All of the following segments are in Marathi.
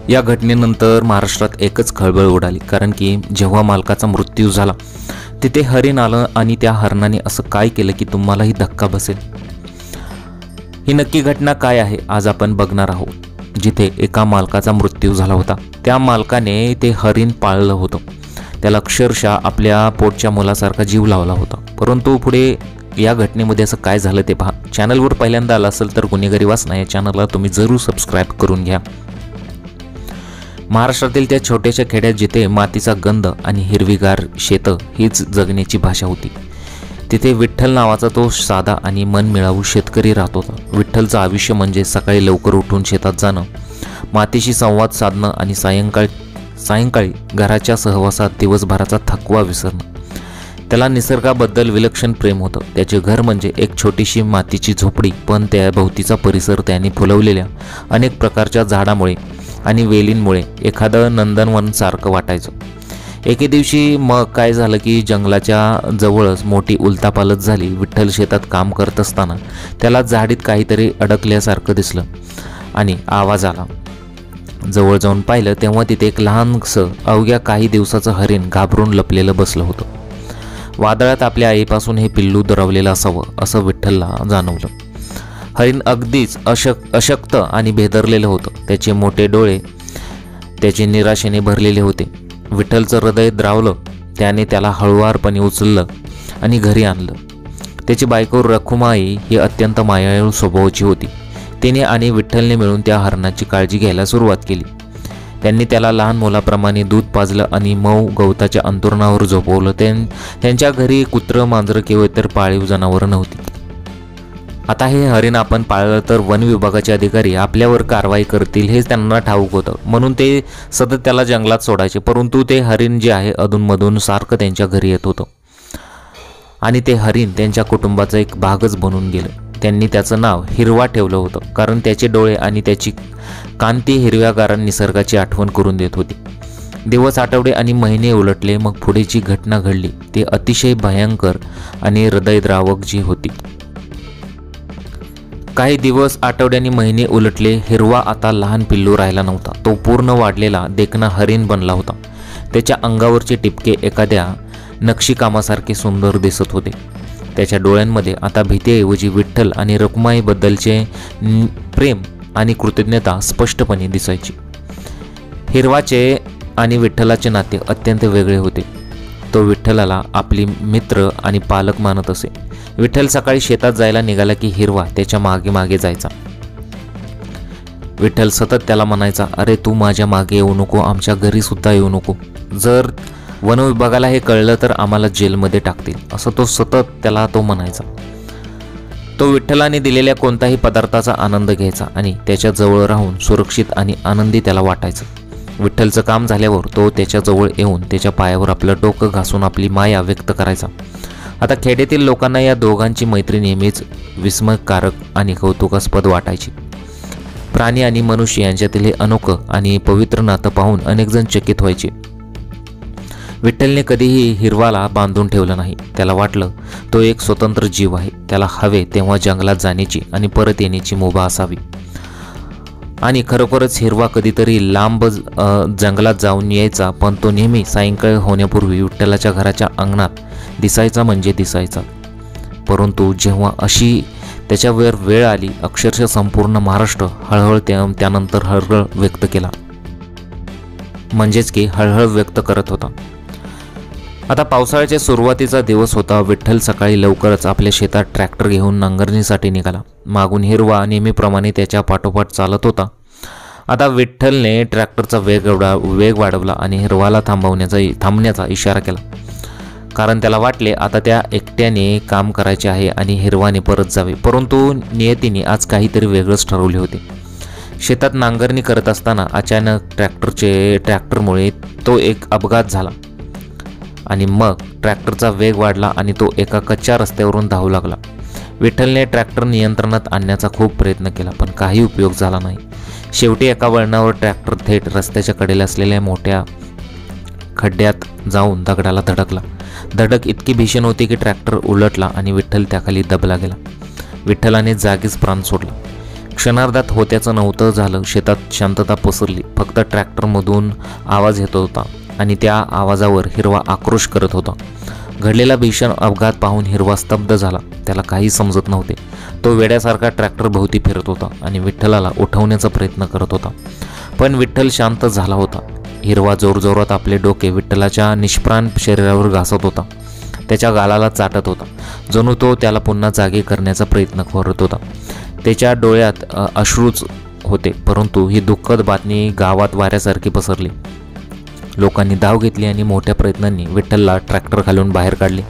या घटनेनंतर महाराष्ट्रात एकच खळबळ उडाली, कारण की जेव्हा मालकाचा मृत्यू झाला तिथे हरिण आलं आणि त्या हरणाने असं काय केलं की तुम्हालाही धक्का बसेल। ही नक्की घटना काय आहे आज आपण बघणार आहोत। जिथे एका मालकाचा मृत्यू झाला होता त्या मालकाने ते हरिण पाळलं होतं, त्याला अक्षरशः आपल्या पोटच्या मुलासारखा जीव लावला होता। परंतु पुढे या घटनेमध्ये असं काय झालं ते पहा। चॅनलवर पहिल्यांदा आला असेल तर गुन्हेगारी वाचना या चॅनलला तुम्ही जरूर सबस्क्राईब करून घ्या। महाराष्ट्रातील त्या छोट्याशा खेड्यात जिथे मातीचा गंध आणि हिरवीगार शेतं हीच जगण्याची भाषा होती, तिथे विठ्ठल नावाचा तो साधा आणि मनमिळावू शेतकरी राहत होता। विठ्ठलचं आयुष्य म्हणजे सकाळी लवकर उठून शेतात जाणं, मातीशी संवाद साधणं आणि सायंकाळी घराच्या सहवासात दिवसभराचा थकवा विसरणं। त्याला निसर्गाबद्दल विलक्षण प्रेम होतं। त्याचे घर म्हणजे एक छोटीशी मातीची झोपडी, पण त्या भोवतीचा परिसर त्याने फुलवलेल्या अनेक प्रकारच्या झाडामुळे आणि वेलींमुळे एखादं नंदनवन सारखं वाटायचं। एके दिवशी मग काय झालं की जंगलाच्या जवळच मोठी उलथापालथ झाली। विठ्ठल शेतात काम करत असताना त्याला झाडीत काहीतरी अडकल्यासारखं दिसलं आणि आवाज आला। जवळ जाऊन पाहिलं तेव्हा तिथे एक लहानसं अवघ्या काही दिवसाचं हरिण घाबरून लपलेलं बसलं होतं। वादळात आपल्या आईपासून हे पिल्लू दुरावलेलं असावं असं विठ्ठलला जाणवलं। हरिण अगदीच अशक्त आणि भेदरलेलं होतं। त्याचे मोठे डोळे त्याचे निराशेने भरलेले होते। विठ्ठलचं हृदय द्रावलं। त्याने त्याला हळुवारपणे उचललं आणि घरी आणलं। त्याची बायको रखुमाई ही अत्यंत मायाळू स्वभावाची होती। तिने आणि विठ्ठलने मिळून त्या हरणाची काळजी घ्यायला सुरुवात केली। त्यांनी त्याला लहान मुलाप्रमाणे दूध पाजलं आणि मऊ गवताच्या अंतरुणावर झोपवलं। त्यांच्या घरी कुत्रं मांजरं किंवा इतर पाळीव जनावरं नव्हती। आता हे हरिण आपण पाळलं तर वन विभागाचे अधिकारी आपल्यावर कारवाई करतील हे त्यांना ठाऊक होतं, म्हणून ते सतत त्याला जंगलात सोडायचे। परंतु ते हरिण जे आहे अधूनमधून सारखं त्यांच्या घरी येत होतं आणि ते हरिण त्यांच्या कुटुंबाचा एक भागच बनून गेलं। त्यांनी त्याचं नाव हिरवा ठेवलं होतं, कारण त्याचे डोळे आणि त्याची कांती हिरव्यागार निसर्गाची आठवण करून देत होती। दिवस, आठवडे आणि महिने उलटले। मग पुढे जी घटना घडली ती अतिशय भयंकर आणि हृदयद्रावक जी होती। काही दिवस, आठवडे आणि महिने उलटले। हिरवा आता लहान पिल्लू राहिला नव्हता, तो पूर्ण वाढलेला देखणा हरिण बनला होता। त्याच्या अंगावरचे टिपके एखाद्या नक्षीकामासारखे सुंदर दिसत होते। त्याच्या डोळ्यांमध्ये आता भीतीऐवजी विठ्ठल आणि रखुमाईबद्दलचे प्रेम आणि कृतज्ञता स्पष्टपणे दिसायची। हिरवाचे आणि विठ्ठलाचे नाते अत्यंत वेगळे होते। तो विठ्ठलाला आपली मित्र आणि पालक मानत असे। विठ्ठल सकाळी शेतात जायला निघाला की हिरवा त्याच्या मागे मागे जायचा। विठ्ठल सतत त्याला म्हणायचा, अरे तू माझ्या मागे येऊ नको, आमच्या घरी सुद्धा येऊ नको, जर वन विभागाला हे कळलं तर आम्हाला जेलमध्ये टाकतील, असं तो सतत त्याला म्हणायचा। तो विठ्ठलाने दिलेल्या कोणत्याही पदार्थाचा आनंद घ्यायचा आणि त्याच्या जवळ राहून सुरक्षित आणि आनंदी त्याला वाटायचं। विठ्ठलचं काम झाल्यावर तो त्याच्या जवळ येऊन त्याच्या पायावर आपलं डोकं घासून आपली माया व्यक्त करायचा। आता खेड्यातील लोकांना या दोघांची मैत्री नेहमीच विस्मयकारक आणि कौतुकास्पद वाटायची। प्राणी आणि मनुष्य यांच्यातील हे अनोखं आणि पवित्र नातं पाहून अनेकजण चकित व्हायचे। विठ्ठलने कधीही हिरवाला बांधून ठेवलं नाही। त्याला वाटलं तो एक स्वतंत्र जीव आहे, त्याला हवे तेव्हा जंगलात जाण्याची आणि परत येण्याची मुभा असावी। आणि खरोखरच हिरवा कधीतरी लांब जंगलात जाऊन यायचा, पण तो नेहमी सायंकाळ होण्यापूर्वी विठ्ठलाच्या घराच्या अंगणात दिसायचा म्हणजे दिसायचा। परंतु जेव्हा अशी त्याच्यावर वेळ आली, अक्षरशः संपूर्ण महाराष्ट्र हळहळ त्यानंतर हळहळ व्यक्त केला, म्हणजेच की हळहळ व्यक्त करत होता। आता पावसाळ्याच्या सुरुवातीचा दिवस होता। विठ्ठल सकाळी लवकरच आपल्या शेतात ट्रॅक्टर घेऊन नांगरणीसाठी निघाला। मागून हिरवा नेहमीप्रमाणे त्याच्या पाठोपाठ चालत होता। आता विठ्ठलने ट्रॅक्टरचा वेग वाढवला आणि हिरवाला थांबण्याचा इशारा केला, कारण त्याला वाटले आता त्या एकट्याने काम करायचे आहे आणि हिरवाने परत जावे। परंतु नियतीने आज काहीतरी वेगळंच ठरवले होते। शेतात नांगरणी करत असताना अचानक ट्रॅक्टरमुळे तो एक अपघात झाला आणि मग ट्रॅक्टरचा वेग वाढला आणि तो एका कच्च्या रस्त्यावरून धावू लागला। विठ्ठलने ट्रॅक्टर नियंत्रणात आणण्याचा खूप प्रयत्न केला, पण काही उपयोग झाला नाही। शेवटी एका वळणावर ट्रॅक्टर थेट रस्त्याच्या कडेला असलेल्या मोठ्या खड्ड्यात जाऊन दगडाला धडकला। धडक इतकी भीषण होती की ट्रॅक्टर उलटला आणि विठ्ठल त्याखाली दबला गेला। विठ्ठलाने जागीच प्राण सोडला। क्षणार्धात होत्याचं नव्हतं झालं. शेतात शांतता पसरली. फक्त ट्रॅक्टरमधून आवाज येत होता आणि त्या आवाजावर हिरवा आक्रोश करत होता. घडलेला भीषण अपघात पाहून हिरवा स्तब्ध झाला. त्याला काही समजत नव्हते. तो वेड्यासारखा ट्रॅक्टर भोवती फिरत होता आणि विठ्ठलाला उठवण्याचा प्रयत्न करत होता, पण विठ्ठल शांत झाला होता. हिरवा जोरजोरात आपले डोके विठ्ठलाच्या निष्प्राण शरीरावर घासत होता. त्याच्या गालाला चाटत होता, जणू तो त्याला पुन्हा जागे करण्याचा प्रयत्न करत होता. त्याच्या डोळ्यात अश्रूच होते. परंतु ही दुःखद बातमी गावात वाऱ्यासारखी पसरली. लोकांनी धाव घेतली आणि मोठ्या प्रयत्नांनी विठ्ठलला ट्रॅक्टर घालून बाहेर काढले.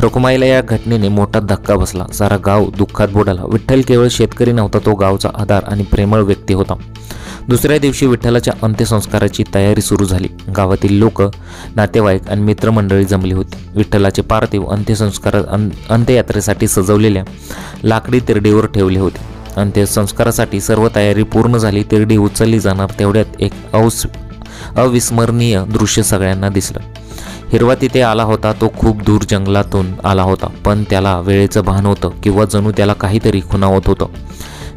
रखुमाईला या घटनेने मोठा धक्का बसला. सारा गाव दुःखात बुडाला. विठ्ठल केवळ शेतकरी नव्हता, तो गावचा आधार आणि प्रेमळ व्यक्ती होता. दुसऱ्या दिवशी विठ्ठलाच्या अंत्यसंस्काराची तयारी सुरू झाली. गावातील लोक, नातेवाईक आणि मित्रमंडळी जमली होती. विठ्ठलाचे पार्थिव अंत्ययात्रेसाठी सजवलेल्या लाकडी तिरडीवर ठेवले होते. अंत्यसंस्कारासाठी सर्व तयारी पूर्ण झाली. तिरडी उचलली जाणार तेवढ्यात एक अविस्मरणीय दृश्य सगळ्यांना दिसलं. हिरवा तिथे आला होता. तो खूप दूर जंगलातून आला होता, पण त्याला वेळेचं भान होतं किंवा जणू त्याला काहीतरी खुणावत होतं.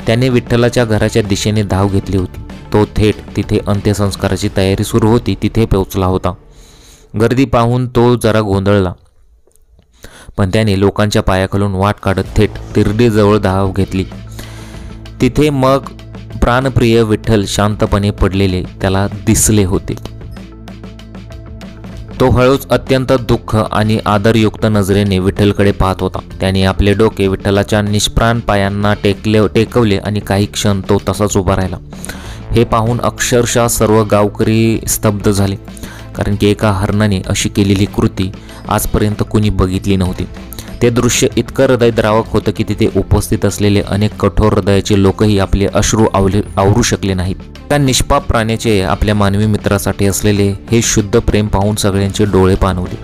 त्याने विठ्ठलाच्या घराच्या दिशेने धाव घेतली होती. तो थेट तिथे अंत्यसंस्काराची तयारी सुरू होती तिथे पोहोचला होता. गर्दी पाहून तो जरा गोंधळला, पण त्याने लोकांच्या पायाखालून वाट काढत थेट तिरडीजवळ धाव घेतली. तिथे मग प्राणप्रिय विठ्ठल शांतपणे पडलेले त्याला दिसले होते. तो हळूच अत्यंत दुःख आणि आदरयुक्त नजरेने विठ्ठलकडे पाहत होता. त्याने आपले डोके विठ्ठलाच्या निष्प्राण पायांना टेकवले आणि काही क्षण तो तसाच उभा राहिला. हे पाहून अक्षरशः सर्व गावकरी स्तब्ध झाले, कारण की एका हरणाने अशी केलेली कृती आजपर्यंत कुणी बघितली नव्हती. ते दृश्य इतकं हृदयद्रावक होतं की तिथे उपस्थित असलेले अनेक कठोर हृदयाचे लोकही आपले अश्रू आवरू शकले नाहीत. त्या निष्पाप प्राण्याचे आपल्या मानवी मित्रासाठी असलेले हे शुद्ध प्रेम पाहून सगळ्यांचे डोळे पाणवले.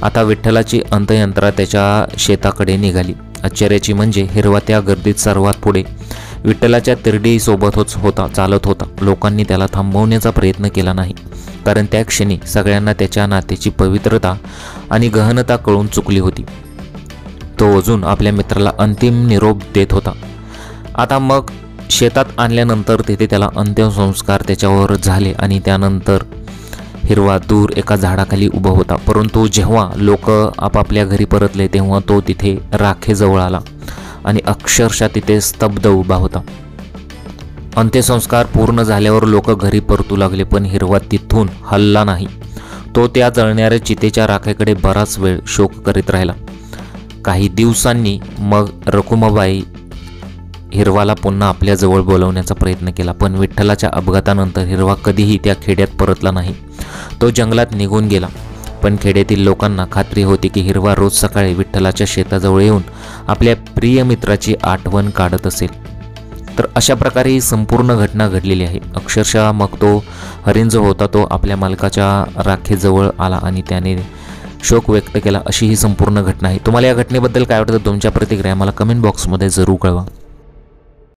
आता विठ्ठलाची अंत्ययात्रा त्याच्या शेताकडे निघाली. आश्चर्याची म्हणजे हिरवा त्या गर्दीत सर्वात पुढे विठ्ठलाच्या तिरडीसोबतच चालत होता. लोकांनी त्याला थांबवण्याचा प्रयत्न केला नाही, कारण त्या क्षणी सगळ्यांना त्याच्या नात्याची पवित्रता आणि गहनता कळून चुकली होती. तो अजून आपल्या मित्राला अंतिम निरोप देत होता. आता मग शेतात आणल्यानंतर तिथे त्याला अंत्यसंस्कार त्याच्यावर झाले आणि त्यानंतर हिरवा दूर एका झाडाखाली उभा होता. परंतु जेव्हा लोक आपापल्या घरी परतले तेव्हा तो तिथे राखेजवळ आला आणि अक्षरशः तिथे स्तब्ध उभा होता. अंत्यसंस्कार पूर्ण झाल्यावर लोक घरी परतू लागले, पण हिरवा तिथून हलला नाही. तो त्या जळणाऱ्या चितेच्या राखेकडे बराच वेळ शोक करीत राहिला. काही दिवसांनी मग रखुमाबाई हिरवाला पुन्हा आपल्या जवळ बोलवण्याचा प्रयत्न केला, पण विठ्ठलाच्या अपघातानंतर हिरवा कधीही त्या खेड्यात परतला नाही. तो जंगलात निघून गेला. पण खेड्यातील लोकांना खात्री होती की हिरवा रोज सकाळी विठ्ठलाच्या शेताजवळ येऊन आपल्या प्रिय मित्राची आठवण काढत असेल. तर अशा प्रकारे ही संपूर्ण घटना घडलेली आहे. अक्षरशः मग तो हरिण जो होता तो आपल्या मालकाच्या राखेजवळ आला आणि त्याने शोक व्यक्त केला. अशी ही संपूर्ण घटना आहे. तुम्हाला या घटनेबद्दल काय वाटतं? तुमच्या प्रतिक्रिया मला कमेंट बॉक्समध्ये जरूर कळवा.